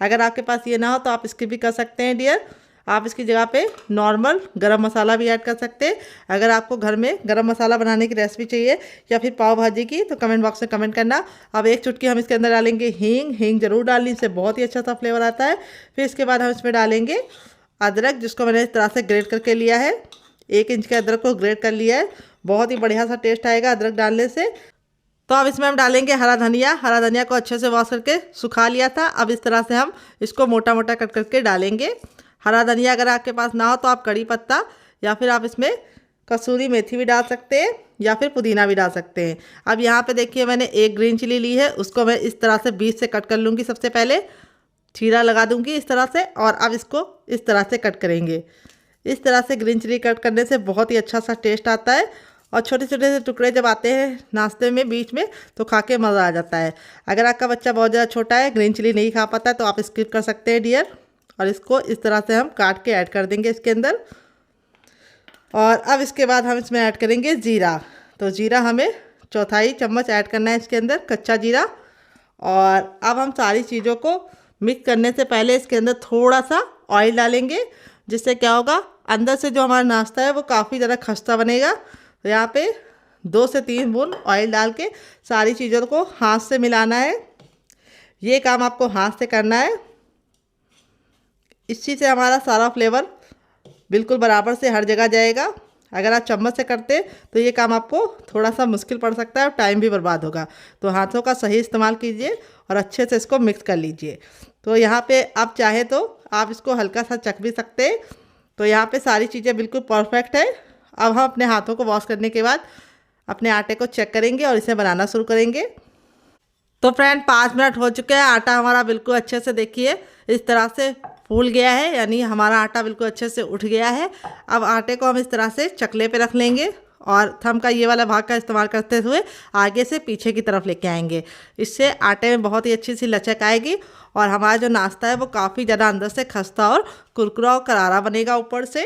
अगर आपके पास ये ना हो तो आप इसकी भी कर सकते हैं डियर, आप इसकी जगह पे नॉर्मल गरम मसाला भी ऐड कर सकते हैं। अगर आपको घर में गरम मसाला बनाने की रेसिपी चाहिए या फिर पाव भाजी की, तो कमेंट बॉक्स में कमेंट करना। अब 1 चुटकी हम इसके अंदर डालेंगे हींग। हींग जरूर डालनी, इससे बहुत ही अच्छा सा फ्लेवर आता है। फिर इसके बाद हम इसमें डालेंगे अदरक, जिसको मैंने इस तरह से ग्रेट करके लिया है। 1 इंच के अदरक को ग्रेट कर लिया है, बहुत ही बढ़िया सा टेस्ट आएगा अदरक डालने से। तो अब इसमें हम डालेंगे हरा धनिया। हरा धनिया को अच्छे से वॉश करके सुखा लिया था। अब इस तरह से हम इसको मोटा मोटा कट करके डालेंगे। हरा धनिया अगर आपके पास ना हो तो आप कड़ी पत्ता या फिर आप इसमें कसूरी मेथी भी डाल सकते हैं या फिर पुदीना भी डाल सकते हैं। अब यहाँ पे देखिए मैंने एक ग्रीन चिली ली है, उसको मैं इस तरह से बीच से कट कर लूँगी। सबसे पहले चीरा लगा दूँगी इस तरह से, और अब इसको इस तरह से कट करेंगे। इस तरह से ग्रीन चिली कट करने से बहुत ही अच्छा सा टेस्ट आता है, और छोटे छोटे से टुकड़े जब आते हैं नाश्ते में बीच में तो खा के मज़ा आ जाता है। अगर आपका बच्चा बहुत ज़्यादा छोटा है, ग्रीन चिली नहीं खा पाता है, तो आप स्किप कर सकते हैं डियर। और इसको इस तरह से हम काट के ऐड कर देंगे इसके अंदर। और अब इसके बाद हम इसमें ऐड करेंगे जीरा। तो जीरा हमें चौथाई चम्मच ऐड करना है इसके अंदर, कच्चा जीरा। और अब हम सारी चीज़ों को मिक्स करने से पहले इसके अंदर थोड़ा सा ऑयल डालेंगे, जिससे क्या होगा, अंदर से जो हमारा नाश्ता है वो काफ़ी ज़्यादा खस्ता बनेगा। तो यहाँ पे 2 से 3 बूंद ऑयल डाल के सारी चीज़ों को हाथ से मिलाना है। ये काम आपको हाथ से करना है, इसी से हमारा सारा फ्लेवर बिल्कुल बराबर से हर जगह जाएगा। अगर आप चम्मच से करते तो ये काम आपको थोड़ा सा मुश्किल पड़ सकता है और टाइम भी बर्बाद होगा। तो हाथों का सही इस्तेमाल कीजिए और अच्छे से इसको मिक्स कर लीजिए। तो यहाँ पे आप चाहे तो आप इसको हल्का सा चख भी सकते हैं। तो यहाँ पे सारी चीज़ें बिल्कुल परफेक्ट है। अब हम अपने हाथों को वॉश करने के बाद अपने आटे को चेक करेंगे और इसे बनाना शुरू करेंगे। तो फ्रेंड 5 मिनट हो चुके हैं, आटा हमारा बिल्कुल अच्छे से देखिए इस तरह से फूल गया है, यानी हमारा आटा बिल्कुल अच्छे से उठ गया है। अब आटे को हम इस तरह से चकले पे रख लेंगे और थंब का ये वाला भाग का इस्तेमाल करते हुए आगे से पीछे की तरफ लेके आएंगे। इससे आटे में बहुत ही अच्छी सी लचक आएगी और हमारा जो नाश्ता है वो काफ़ी ज़्यादा अंदर से खस्ता और कुरकुरा और करारा बनेगा ऊपर से।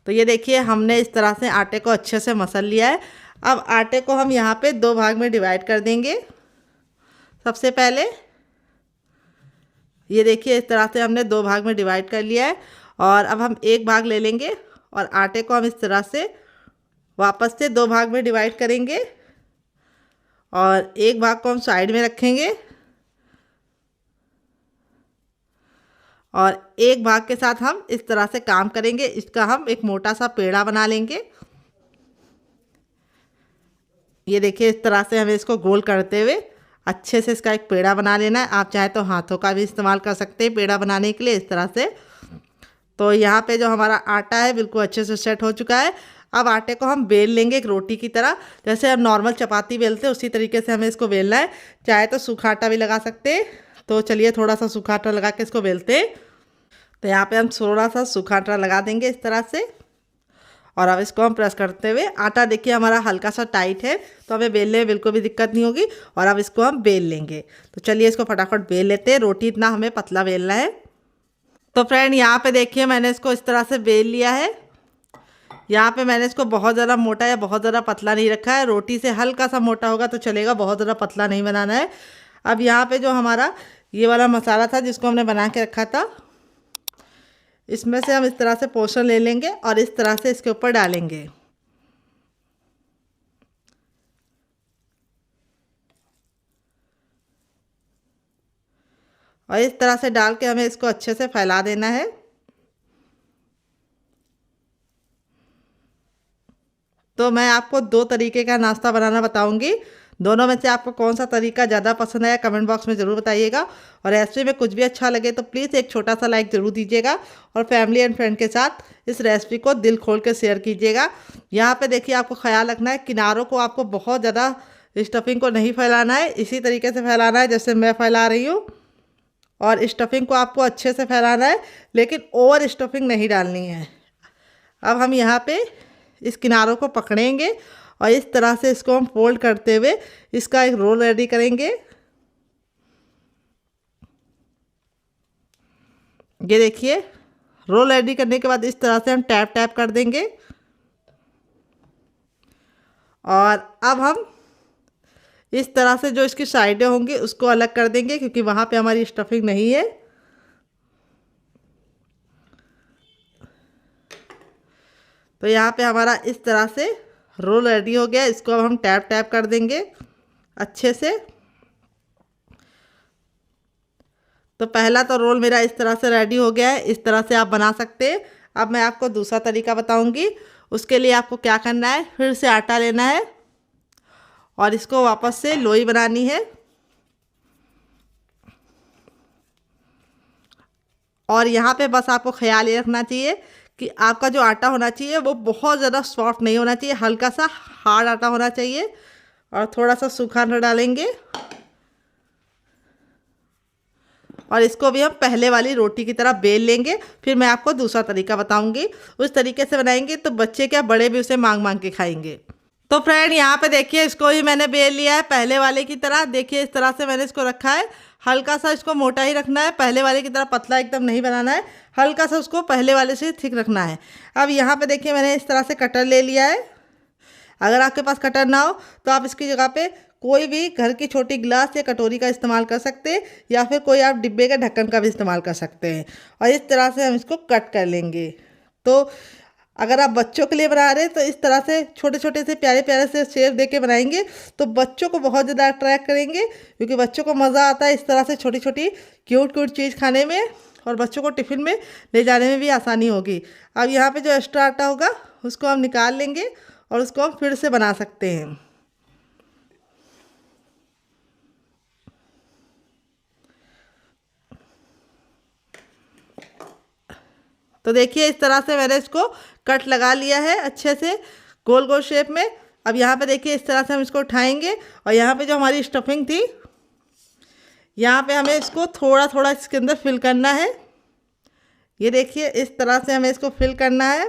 तो ये देखिए हमने इस तरह से आटे को अच्छे से मसल लिया है। अब आटे को हम यहाँ पे 2 भाग में डिवाइड कर देंगे। सबसे पहले ये देखिए इस तरह से हमने 2 भाग में डिवाइड कर लिया है, और अब हम एक भाग ले लेंगे और आटे को हम इस तरह से वापस से 2 भाग में डिवाइड करेंगे और एक भाग को हम साइड में रखेंगे और एक भाग के साथ हम इस तरह से काम करेंगे। इसका हम एक मोटा सा पेड़ा बना लेंगे। ये देखिए इस तरह से हमें इसको गोल करते हुए अच्छे से इसका एक पेड़ा बना लेना है। आप चाहे तो हाथों का भी इस्तेमाल कर सकते हैं पेड़ा बनाने के लिए इस तरह से। तो यहाँ पे जो हमारा आटा है बिल्कुल अच्छे से सेट हो चुका है। अब आटे को हम बेल लेंगे एक रोटी की तरह, जैसे हम नॉर्मल चपाती बेलते हैं उसी तरीके से हमें इसको बेलना है। चाहे तो सूखा आटा भी लगा सकते हैं। तो चलिए थोड़ा सा सूखा आटा लगा के इसको बेलते हैं। तो यहाँ पे हम थोड़ा सा सूखा आटा लगा देंगे इस तरह से, और अब इसको हम प्रेस करते हुए, आटा देखिए हमारा हल्का सा टाइट है तो हमें बेलने में बिल्कुल भी दिक्कत नहीं होगी। और अब इसको हम बेल लेंगे। तो चलिए इसको फटाफट बेल लेते हैं। रोटी इतना हमें पतला बेलना है। तो फ्रेंड यहाँ पे देखिए मैंने इसको इस तरह से बेल लिया है। यहाँ पे मैंने इसको बहुत ज़्यादा मोटा या बहुत ज़्यादा पतला नहीं रखा है। रोटी से हल्का सा मोटा होगा तो चलेगा, बहुत ज़्यादा पतला नहीं बनाना है। अब यहाँ पे जो हमारा ये वाला मसाला था जिसको हमने बना के रखा था, इसमें से हम इस तरह से पोर्शन ले लेंगे और इस तरह से इसके ऊपर डालेंगे। और इस तरह से डाल के हमें इसको अच्छे से फैला देना है। तो मैं आपको 2 तरीके का नाश्ता बनाना बताऊंगी। दोनों में से आपको कौन सा तरीका ज़्यादा पसंद आया कमेंट बॉक्स में ज़रूर बताइएगा। और रेसिपी में कुछ भी अच्छा लगे तो प्लीज़ एक छोटा सा लाइक ज़रूर दीजिएगा और फैमिली एंड फ्रेंड के साथ इस रेसिपी को दिल खोल के शेयर कीजिएगा। यहाँ पे देखिए आपको ख्याल रखना है, किनारों को आपको बहुत ज़्यादा स्टफिंग को नहीं फैलाना है, इसी तरीके से फैलाना है जैसे मैं फैला रही हूँ। और स्टफिंग को आपको अच्छे से फैलाना है, लेकिन ओवर स्टफिंग नहीं डालनी है। अब हम यहाँ पे इस किनारों को पकड़ेंगे और इस तरह से इसको हम फोल्ड करते हुए इसका एक रोल रेडी करेंगे। ये देखिए रोल रेडी करने के बाद इस तरह से हम टैप टैप कर देंगे। और अब हम इस तरह से जो इसकी साइडें होंगी उसको अलग कर देंगे, क्योंकि वहाँ पे हमारी स्टफिंग नहीं है। तो यहाँ पे हमारा इस तरह से रोल रेडी हो गया। इसको अब हम टैप टैप कर देंगे अच्छे से। तो पहला तो रोल मेरा इस तरह से रेडी हो गया है। इस तरह से आप बना सकते हैं। अब मैं आपको दूसरा तरीका बताऊंगी। उसके लिए आपको क्या करना है, फिर से आटा लेना है और इसको वापस से लोई बनानी है। और यहाँ पे बस आपको ख्याल ये रखना चाहिए कि आपका जो आटा होना चाहिए वो बहुत ज़्यादा सॉफ्ट नहीं होना चाहिए, हल्का सा हार्ड आटा होना चाहिए। और थोड़ा सा सूखा आटा डालेंगे और इसको भी हम पहले वाली रोटी की तरह बेल लेंगे। फिर मैं आपको दूसरा तरीका बताऊंगी, उस तरीके से बनाएंगे तो बच्चे क्या बड़े भी उसे मांग मांग के खाएंगे। तो फ्रेंड यहाँ पे देखिए इसको भी मैंने बेल लिया है पहले वाले की तरह। देखिए इस तरह से मैंने इसको रखा है। हल्का सा इसको मोटा ही रखना है, पहले वाले की तरह पतला एकदम नहीं बनाना है, हल्का सा उसको पहले वाले से थिक रखना है। अब यहाँ पे देखिए मैंने इस तरह से कटर ले लिया है। अगर आपके पास कटर ना हो तो आप इसकी जगह पे कोई भी घर की छोटी गिलास या कटोरी का इस्तेमाल कर सकते हैं, या फिर कोई आप डिब्बे का ढक्कन का भी इस्तेमाल कर सकते हैं। और इस तरह से हम इसको कट कर लेंगे। तो अगर आप बच्चों के लिए बना रहे हैं तो इस तरह से छोटे छोटे से प्यारे प्यारे से शेप दे के बनाएंगे तो बच्चों को बहुत ज़्यादा अट्रैक्ट करेंगे, क्योंकि बच्चों को मज़ा आता है इस तरह से छोटी छोटी क्यूट क्यूट चीज़ खाने में, और बच्चों को टिफ़िन में ले जाने में भी आसानी होगी। अब यहाँ पे जो एक्स्ट्रा आटा होगा उसको हम निकाल लेंगे और उसको हम फिर से बना सकते हैं। तो देखिए इस तरह से मैंने इसको कट लगा लिया है अच्छे से गोल गोल शेप में। अब यहाँ पे देखिए इस तरह से हम इसको उठाएंगे और यहाँ पे जो हमारी स्टफिंग थी यहाँ पे हमें इसको थोड़ा थोड़ा इसके अंदर फिल करना है। ये देखिए इस तरह से हमें इसको फिल करना है।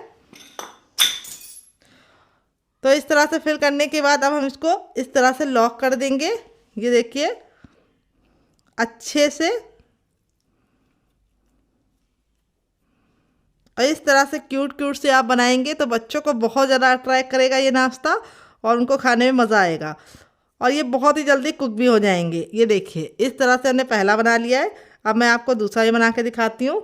तो इस तरह से फिल करने के बाद अब हम इसको इस तरह से लॉक कर देंगे। ये देखिए अच्छे से, और इस तरह से क्यूट क्यूट से आप बनाएंगे तो बच्चों को बहुत ज़्यादा अट्रैक्ट करेगा ये नाश्ता, और उनको खाने में मज़ा आएगा। और ये बहुत ही जल्दी कुक भी हो जाएंगे। ये देखिए इस तरह से हमने पहला बना लिया है। अब मैं आपको दूसरा ही बना के दिखाती हूँ।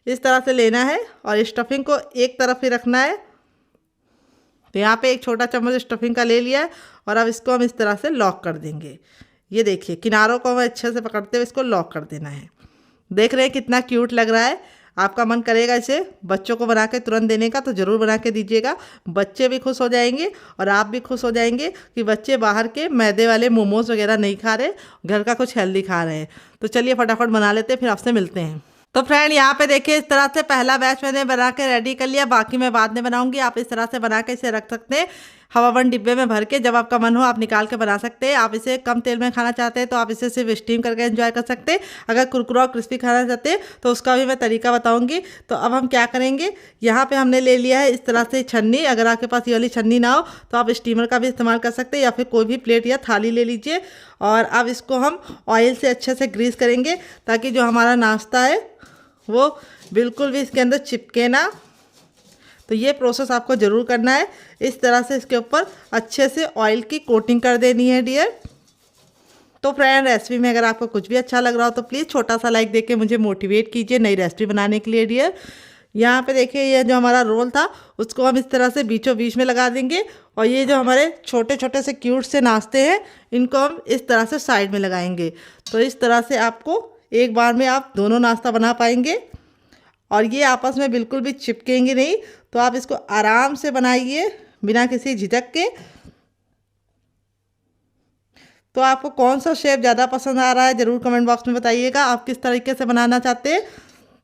इस तरह से लेना है और स्टफिंग को एक तरफ ही रखना है। तो यहाँ पे एक छोटा चम्मच स्टफिंग का ले लिया है और अब इसको हम इस तरह से लॉक कर देंगे। ये देखिए किनारों को हमें अच्छे से पकड़ते हुए इसको लॉक कर देना है। देख रहे हैं कितना क्यूट लग रहा है। आपका मन करेगा इसे बच्चों को बना के तुरंत देने का तो ज़रूर बना के दीजिएगा। बच्चे भी खुश हो जाएंगे और आप भी खुश हो जाएंगे कि बच्चे बाहर के मैदे वाले मोमोज वगैरह नहीं खा रहे, घर का कुछ हेल्दी खा रहे हैं। तो चलिए फटाफट बना लेते हैं, फिर आपसे मिलते हैं। तो फ्रेंड यहाँ पे देखिए इस तरह से पहला बैच मैंने बना के रेडी कर लिया, बाकी मैं बाद में बनाऊंगी। आप इस तरह से बना के इसे रख सकते हैं हवाबंद डिब्बे में भर के। जब आपका मन हो आप निकाल के बना सकते हैं। आप इसे कम तेल में खाना चाहते हैं तो आप इसे सिर्फ स्टीम करके एंजॉय कर सकते हैं। अगर कुरकुरा और क्रिस्पी खाना चाहते हैं तो उसका भी मैं तरीका बताऊंगी। तो अब हम क्या करेंगे, यहाँ पे हमने ले लिया है इस तरह से छन्नी। अगर आपके पास ये वाली छन्नी ना हो तो आप स्टीमर का भी इस्तेमाल कर सकते हैं, या फिर कोई भी प्लेट या थाली ले लीजिए। और अब इसको हम ऑयल से अच्छे से ग्रीस करेंगे ताकि जो हमारा नाश्ता है वो बिल्कुल भी इसके अंदर चिपके ना। तो ये प्रोसेस आपको ज़रूर करना है। इस तरह से इसके ऊपर अच्छे से ऑयल की कोटिंग कर देनी है डियर। तो फ्रेंड रेसिपी में अगर आपको कुछ भी अच्छा लग रहा हो तो प्लीज़ छोटा सा लाइक देके मुझे मोटिवेट कीजिए नई रेसिपी बनाने के लिए डियर। यहाँ पे देखिए ये जो हमारा रोल था उसको हम इस तरह से बीचों बीच में लगा देंगे, और ये जो हमारे छोटे छोटे से क्यूट से नाश्ते हैं इनको हम इस तरह से साइड में लगाएंगे। तो इस तरह से आपको एक बार में आप दोनों नाश्ता बना पाएंगे और ये आपस में बिल्कुल भी चिपकेंगे नहीं। तो आप इसको आराम से बनाइए बिना किसी झिझक के। तो आपको कौन सा शेप ज़्यादा पसंद आ रहा है ज़रूर कमेंट बॉक्स में बताइएगा। आप किस तरीके से बनाना चाहते हैं।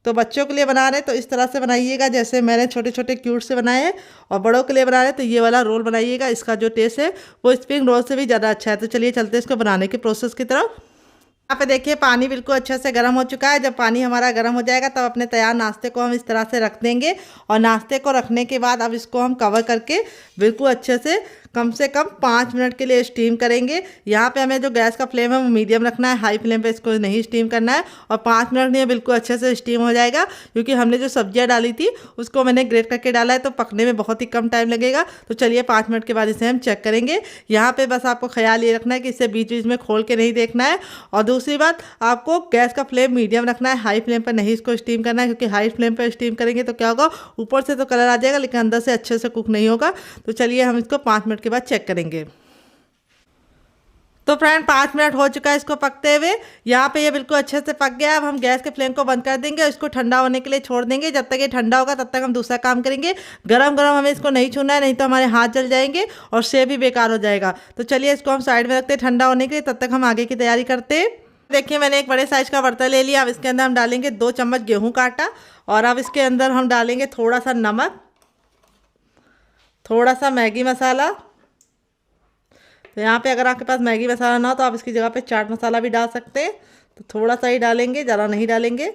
तो बच्चों के लिए बना रहे हैं तो इस तरह से बनाइएगा जैसे मैंने छोटे छोटे क्यूट से बनाए हैं, और बड़ों के लिए बना रहे हैं तो ये वाला रोल बनाइएगा। इसका जो टेस्ट है वो स्प्रिंग रोल से भी ज़्यादा अच्छा है। तो चलिए चलते हैं इसको बनाने के प्रोसेस की तरफ। यहाँ पे देखिए पानी बिल्कुल अच्छे से गर्म हो चुका है। जब पानी हमारा गर्म हो जाएगा तब अपने तैयार नाश्ते को हम इस तरह से रख देंगे, और नाश्ते को रखने के बाद अब इसको हम कवर करके बिल्कुल अच्छे से कम 5 मिनट के लिए स्टीम करेंगे। यहाँ पे हमें जो गैस का फ्लेम है वो मीडियम रखना है, हाई फ्लेम पे इसको नहीं स्टीम करना है। और 5 मिनट में बिल्कुल अच्छे से स्टीम हो जाएगा, क्योंकि हमने जो सब्जियाँ डाली थी उसको मैंने ग्रेट करके डाला है तो पकने में बहुत ही कम टाइम लगेगा। तो चलिए 5 मिनट के बाद इसे हम चेक करेंगे। यहाँ पर बस आपको ख्याल ये रखना है कि इसे बीच बीच में खोल के नहीं देखना है। और दूसरी बात आपको गैस का फ्लेम मीडियम रखना है, हाई फ्लेम पर नहीं इसको स्टीम करना है, क्योंकि हाई फ्लेम पर स्टीम करेंगे तो क्या होगा ऊपर से तो कलर आ जाएगा लेकिन अंदर से अच्छे से कुक नहीं होगा। तो चलिए हम इसको 5 मिनट के बाद चेक करेंगे। तो फ्रेंड 5 मिनट हो चुका है इसको पकते हुए। यहाँ पे ये बिल्कुल अच्छे से पक गया। अब हम गैस के फ्लेम को बंद कर देंगे और इसको ठंडा होने के लिए छोड़ देंगे। जब तक ये ठंडा होगा तब तक हम दूसरा काम करेंगे। गरम गरम हमें इसको नहीं छूना है, नहीं तो हमारे हाथ जल जाएंगे और शेप भी बेकार हो जाएगा। तो चलिए इसको हम साइड में रखते हैं ठंडा होने के लिए, तब तक हम आगे की तैयारी करते हैं। देखिए मैंने एक बड़े साइज का बर्तन ले लिया। अब इसके अंदर हम डालेंगे 2 चम्मच गेहूं का आटा और अब इसके अंदर हम डालेंगे थोड़ा सा नमक, थोड़ा सा मैगी मसाला। तो यहाँ पे अगर आपके पास मैगी मसाला ना हो तो आप इसकी जगह पे चाट मसाला भी डाल सकते हैं। तो थोड़ा सा ही डालेंगे, ज़्यादा नहीं डालेंगे।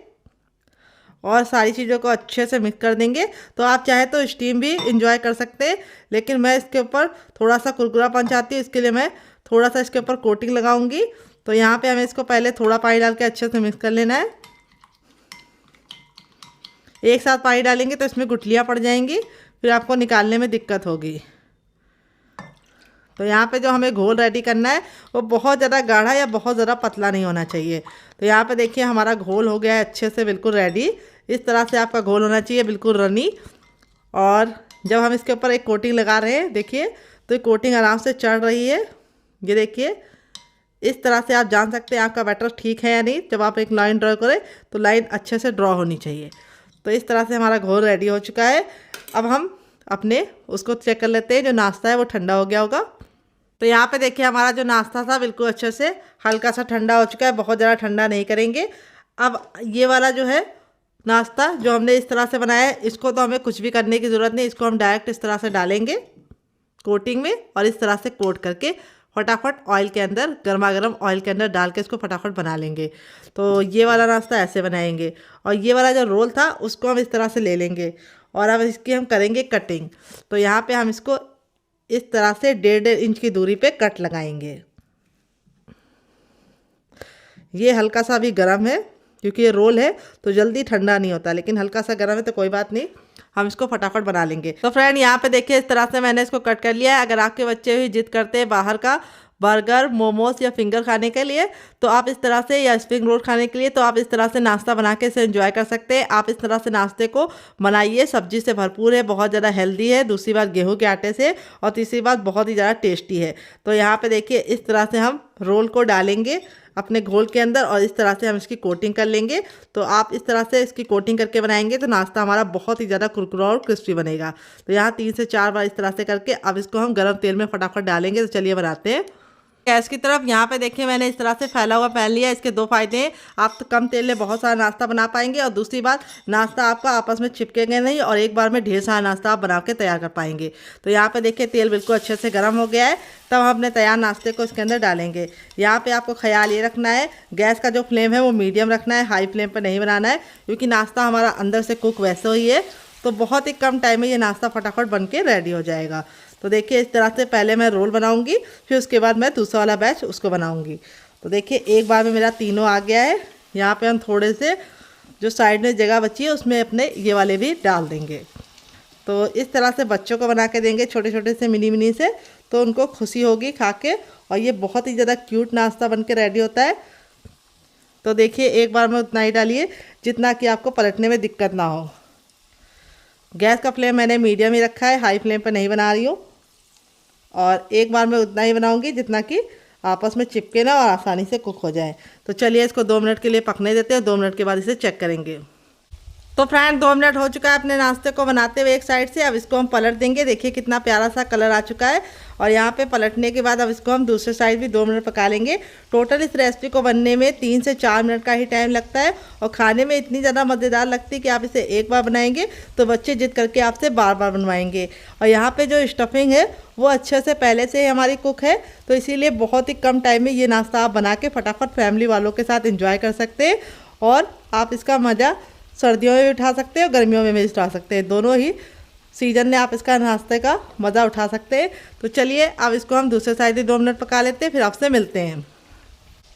और सारी चीज़ों को अच्छे से मिक्स कर देंगे। तो आप चाहे तो स्टीम भी इंजॉय कर सकते हैं, लेकिन मैं इसके ऊपर थोड़ा सा कुरकुरापन चाहती हूँ, इसके लिए मैं थोड़ा सा इसके ऊपर कोटिंग लगाऊंगी। तो यहाँ पे हमें इसको पहले थोड़ा पानी डाल के अच्छे से मिक्स कर लेना है। एक साथ पानी डालेंगे तो इसमें गुठलियाँ पड़ जाएंगी, फिर आपको निकालने में दिक्कत होगी। तो यहाँ पे जो हमें घोल रेडी करना है वो बहुत ज़्यादा गाढ़ा या बहुत ज़्यादा पतला नहीं होना चाहिए। तो यहाँ पे देखिए हमारा घोल हो गया है अच्छे से बिल्कुल रेडी। इस तरह से आपका घोल होना चाहिए, बिल्कुल रनी। और जब हम इसके ऊपर एक कोटिंग लगा रहे हैं देखिए, तो ये कोटिंग आराम से चढ़ रही है। ये देखिए इस तरह से आप जान सकते हैं आपका बैटर ठीक है या नहीं। जब आप एक लाइन ड्रॉ करें तो लाइन अच्छे से ड्रॉ होनी चाहिए। तो इस तरह से हमारा घोल रेडी हो चुका है। अब हम अपने उसको चेक कर लेते हैं, जो नाश्ता है वो ठंडा हो गया होगा। तो यहाँ पे देखिए हमारा जो नाश्ता था बिल्कुल अच्छे से हल्का सा ठंडा हो चुका है, बहुत ज़्यादा ठंडा नहीं करेंगे। अब ये वाला जो है नाश्ता जो हमने इस तरह से बनाया है, इसको तो हमें कुछ भी करने की ज़रूरत नहीं। इसको हम डायरेक्ट इस तरह से डालेंगे कोटिंग में और इस तरह से कोट करके फटाफट ऑयल के अंदर, गर्मा गर्म ऑयल के अंदर डाल के इसको फटाफट बना लेंगे। तो ये वाला नाश्ता ऐसे बनाएंगे। और ये वाला जो रोल था उसको हम इस तरह से ले लेंगे और अब इसकी हम करेंगे कटिंग। तो यहाँ पे हम इसको इस तरह से 1.5 इंच की दूरी पे कट लगाएंगे। ये हल्का सा अभी गर्म है क्योंकि ये रोल है तो जल्दी ठंडा नहीं होता, लेकिन हल्का सा गर्म है तो कोई बात नहीं, हम इसको फटाफट बना लेंगे। तो फ्रेंड यहाँ पे देखिए इस तरह से मैंने इसको कट कर लिया है। अगर आपके बच्चे भी जिद करते हैं बाहर का बर्गर, मोमोज या फिंगर खाने के लिए, तो आप इस तरह से, या स्प्रिंग रोल खाने के लिए, तो आप इस तरह से नाश्ता बना के इसे एंजॉय कर सकते हैं। आप इस तरह से नाश्ते को बनाइए, सब्जी से भरपूर है, बहुत ज़्यादा हेल्दी है। दूसरी बात गेहूं के आटे से, और तीसरी बात बहुत ही ज़्यादा टेस्टी है। तो यहाँ पे देखिए इस तरह से हम रोल को डालेंगे अपने घोल के अंदर और इस तरह से हम इसकी कोटिंग कर लेंगे। तो आप इस तरह से इसकी कोटिंग करके बनाएंगे तो नाश्ता हमारा बहुत ही ज़्यादा कुरकुरा और क्रिस्पी बनेगा। तो यहाँ 3 से 4 बार इस तरह से करके अब इसको हम गर्म तेल में फटाफट डालेंगे। तो चलिए बनाते हैं। गैस की तरफ यहाँ पे देखिए मैंने इस तरह से फैला हुआ पैन लिया। इसके 2 फायदे हैं, आप तो कम तेल में बहुत सारा नाश्ता बना पाएंगे, और दूसरी बात नाश्ता आपका आपस में चिपकेंगे नहीं और एक बार में ढेर सारा नाश्ता आप बना के तैयार कर पाएंगे। तो यहाँ पे देखिए तेल बिल्कुल अच्छे से गर्म हो गया है। तब हम अपने तैयार नाश्ते को इसके अंदर डालेंगे। यहाँ पे आपको ख्याल ये रखना है, गैस का जो फ्लेम है वो मीडियम रखना है, हाई फ्लेम पर नहीं बनाना है, क्योंकि नाश्ता हमारा अंदर से कुक वैसे ही है। तो बहुत ही कम टाइम में ये नाश्ता फटाफट बन के रेडी हो जाएगा। तो देखिए इस तरह से पहले मैं रोल बनाऊंगी, फिर उसके बाद मैं दूसरा वाला बैच उसको बनाऊंगी। तो देखिए एक बार में मेरा तीनों आ गया है। यहाँ पे हम थोड़े से जो साइड में जगह बची है उसमें अपने ये वाले भी डाल देंगे। तो इस तरह से बच्चों को बना के देंगे छोटे छोटे से मिनी मिनी से, तो उनको खुशी होगी खा के, और ये बहुत ही ज़्यादा क्यूट नाश्ता बन के रेडी होता है। तो देखिए एक बार में उतना ही डालिए जितना कि आपको पलटने में दिक्कत ना हो। गैस का फ्लेम मैंने मीडियम ही रखा है, हाई फ्लेम पर नहीं बना रही हूँ। और एक बार मैं उतना ही बनाऊंगी जितना कि आपस में चिपके ना और आसानी से कुक हो जाए। तो चलिए इसको 2 मिनट के लिए पकने देते हैं। 2 मिनट के बाद इसे चेक करेंगे। तो फ्रेंड 2 मिनट हो चुका है अपने नाश्ते को बनाते हुए एक साइड से। अब इसको हम पलट देंगे। देखिए कितना प्यारा सा कलर आ चुका है। और यहाँ पे पलटने के बाद अब इसको हम दूसरे साइड भी 2 मिनट पका लेंगे। टोटल इस रेसिपी को बनने में 3 से 4 मिनट का ही टाइम लगता है, और खाने में इतनी ज़्यादा मज़ेदार लगती है कि आप इसे एक बार बनाएंगे तो बच्चे जिद करके आपसे बार बार बनवाएंगे। और यहाँ पर जो स्टफिंग है वो अच्छे से पहले से ही हमारी कुक है, तो इसीलिए बहुत ही कम टाइम में ये नाश्ता आप बना के फटाफट फैमिली वालों के साथ इंजॉय कर सकते हैं। और आप इसका मज़ा सर्दियों में भी उठा सकते हैं और गर्मियों में भी उठा सकते हैं। दोनों ही सीजन में आप इसका नाश्ते का मज़ा उठा सकते हैं। तो चलिए अब इसको हम दूसरे साइड से 2 मिनट पका लेते हैं, फिर आपसे मिलते हैं।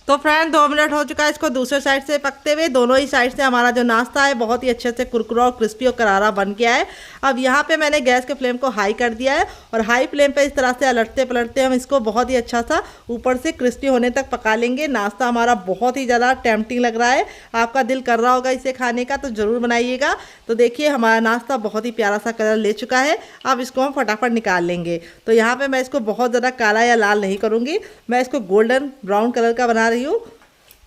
तो फ्रेंड 2 मिनट हो चुका है इसको दूसरे साइड से पकते हुए। दोनों ही साइड से हमारा जो नाश्ता है बहुत ही अच्छे से कुरकुरा और क्रिस्पी और करारा बन गया है। अब यहाँ पे मैंने गैस के फ्लेम को हाई कर दिया है, और हाई फ्लेम पे इस तरह से अलटते पलटते हम इसको बहुत ही अच्छा सा ऊपर से क्रिस्पी होने तक पका लेंगे। नाश्ता हमारा बहुत ही ज़्यादा टेम्पटिंग लग रहा है, आपका दिल कर रहा होगा इसे खाने का, तो ज़रूर बनाइएगा। तो देखिए हमारा नाश्ता बहुत ही प्यारा सा कलर ले चुका है। अब इसको हम फटाफट निकाल लेंगे। तो यहाँ पर मैं इसको बहुत ज़्यादा काला या लाल नहीं करूँगी, मैं इसको गोल्डन ब्राउन कलर का बना रही हूँ,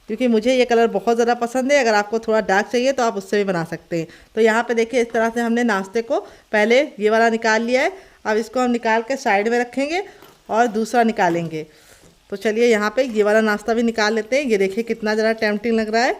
क्योंकि मुझे ये कलर बहुत ज़्यादा पसंद है। अगर आपको थोड़ा डार्क चाहिए तो आप उससे भी बना सकते हैं। तो यहाँ पे देखिए इस तरह से हमने नाश्ते को पहले ये वाला निकाल लिया है। अब इसको हम निकाल के साइड में रखेंगे और दूसरा निकालेंगे। तो तो चलिए यहाँ पे ये वाला नाश्ता भी निकाल लेते हैं। ये देखिए कितना ज़रा टेम्पटिंग लग रहा है,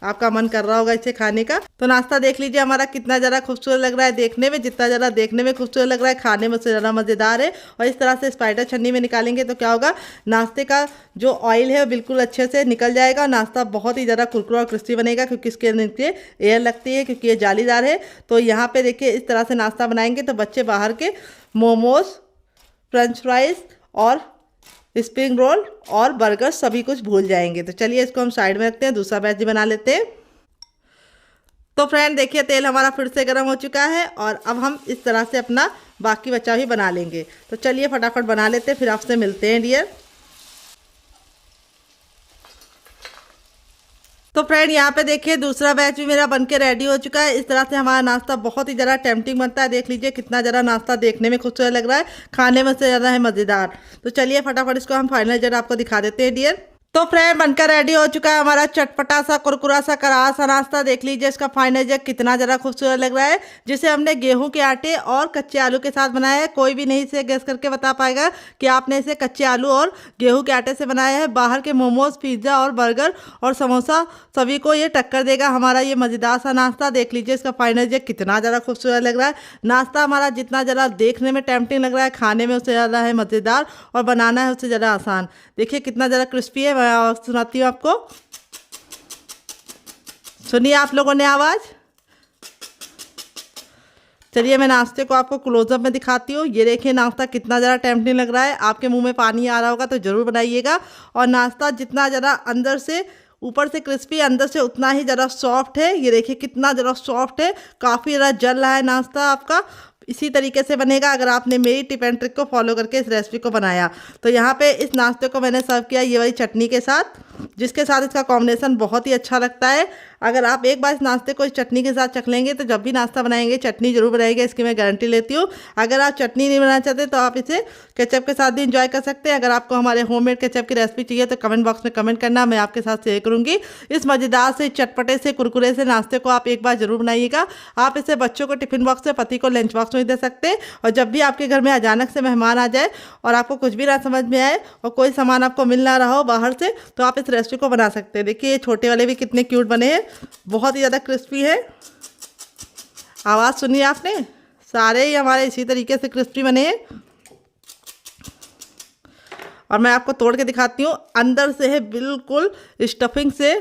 आपका मन कर रहा होगा इसे खाने का। तो नाश्ता देख लीजिए हमारा कितना ज़रा खूबसूरत लग रहा है देखने में, जितना ज़रा देखने में खूबसूरत लग रहा है खाने में उससे ज़्यादा मज़ेदार है। और इस तरह से स्पाइडर छन्नी में निकालेंगे तो क्या होगा, नाश्ते का जो ऑयल है वो बिल्कुल अच्छे से निकल जाएगा। नाश्ता बहुत ही ज़्यादा कुरकुरा और क्रिस्पी बनेगा, क्योंकि इसके नीचे एयर लगती है, क्योंकि ये जालीदार है। तो यहाँ पर देखिए इस तरह से नाश्ता बनाएंगे तो बच्चे बाहर के मोमोज, फ्रेंच फ्राइज और स्प्रिंग रोल और बर्गर सभी कुछ भूल जाएंगे। तो चलिए इसको हम साइड में रखते हैं, दूसरा बैच भी बना लेते हैं। तो फ्रेंड देखिए तेल हमारा फिर से गर्म हो चुका है और अब हम इस तरह से अपना बाकी बचा भी बना लेंगे। तो चलिए फटाफट बना लेते हैं, फिर आपसे मिलते हैं डियर। तो फ्रेंड यहाँ पे देखिए दूसरा बैच भी मेरा बनके रेडी हो चुका है। इस तरह से हमारा नाश्ता बहुत ही ज़्यादा टेम्पटिंग बनता है। देख लीजिए कितना ज़रा नाश्ता देखने में खूबसूरत लग रहा है, खाने में से ज़्यादा है मज़ेदार। तो चलिए फटाफट इसको हम फाइनल जरा आपको दिखा देते हैं डियर। तो फ्रेंड बनकर रेडी हो चुका है हमारा चटपटा सा कुरकुरा सा करारा सा नाश्ता। देख लीजिए इसका फाइनल जग कितना ज़रा खूबसूरत लग रहा है, जिसे हमने गेहूं के आटे और कच्चे आलू के साथ बनाया है। कोई भी नहीं इसे गेस करके बता पाएगा कि आपने इसे कच्चे आलू और गेहूं के आटे से बनाया है। बाहर के मोमोज, पिज़्ज़ा और बर्गर और समोसा सभी को ये टक्कर देगा हमारा ये मज़ेदार सा नाश्ता। देख लीजिए इसका फाइनल जग कितना ज़रा खूबसूरत लग रहा है। नाश्ता हमारा जितना ज़रा देखने में टेम्पटिंग लग रहा है, खाने में उससे ज़्यादा है मज़ेदार और बनाना है उससे ज़्यादा आसान। देखिए कितना ज़रा क्रिस्पी है। सुनाती हूँ आपको, सुनिए आप लोगों ने आवाज़। चलिए मैं नाश्ते को आपको क्लोजअप में दिखाती हूँ। ये देखिए नाश्ता कितना ज़रा टेम्पटिंग लग रहा है, आपके मुंह में पानी आ रहा होगा तो ज़रूर बनाइएगा। और नाश्ता जितना ज़रा अंदर से ऊपर से क्रिस्पी, अंदर से उतना ही ज़रा सॉफ्ट है। ये देखिए कितना ज़रा सॉफ्ट है, काफ़ी ज़रा जल रहा है नाश्ता आपका। इसी तरीके से बनेगा अगर आपने मेरी टिप एंड ट्रिक को फॉलो करके इस रेसिपी को बनाया। तो यहाँ पे इस नाश्ते को मैंने सर्व किया ये वाली चटनी के साथ, जिसके साथ इसका कॉम्बिनेशन बहुत ही अच्छा लगता है। अगर आप एक बार इस नाश्ते को इस चटनी के साथ चख लेंगे तो जब भी नाश्ता बनाएंगे चटनी जरूर बनाएंगे, इसकी मैं गारंटी लेती हूँ। अगर आप चटनी नहीं बनाना चाहते तो आप इसे केचप के साथ भी इंजॉय कर सकते हैं। अगर आपको हमारे होममेड केचप की रेसिपी चाहिए तो कमेंट बॉक्स में कमेंट करना, मैं आपके साथ शेयर करूँगी। इस मज़ेदार से, चटपटे से, कुरकुरे से नाश्ते को आप एक बार ज़रूर बनाइएगा। आप इसे बच्चों को टिफिन बॉक्स से, पति को लंच बॉक्स में दे सकते हैं। और जब भी आपके घर में अचानक से मेहमान आ जाए और आपको कुछ भी ना समझ में आए और कोई सामान आपको मिल ना रहा हो बाहर से, तो आप इस रेसिपी को बना सकते हैं। देखिए ये छोटे वाले भी कितने क्यूट बने हैं, बहुत ही ज़्यादा क्रिस्पी है। आवाज़ सुनिए आपने, सारे ही हमारे इसी तरीके से क्रिस्पी बने हैं। और मैं आपको तोड़ के दिखाती हूँ, अंदर से है बिल्कुल स्टफिंग से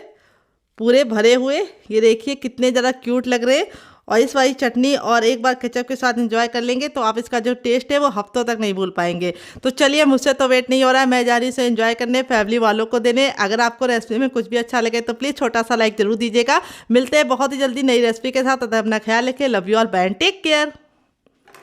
पूरे भरे हुए। ये देखिए कितने ज़्यादा क्यूट लग रहे हैं। और इस वाली चटनी और एक बार केचप के साथ एंजॉय कर लेंगे तो आप इसका जो टेस्ट है वो हफ्तों तक नहीं भूल पाएंगे। तो चलिए मुझसे तो वेट नहीं हो रहा है, मैं जा रही से एंजॉय करने, फैमिली वालों को देने। अगर आपको रेसिपी में कुछ भी अच्छा लगे तो प्लीज़ छोटा सा लाइक जरूर दीजिएगा। मिलते हैं बहुत ही जल्दी नई रेसिपी के साथ। अपना ख्याल रखें, love you all, bye and take care.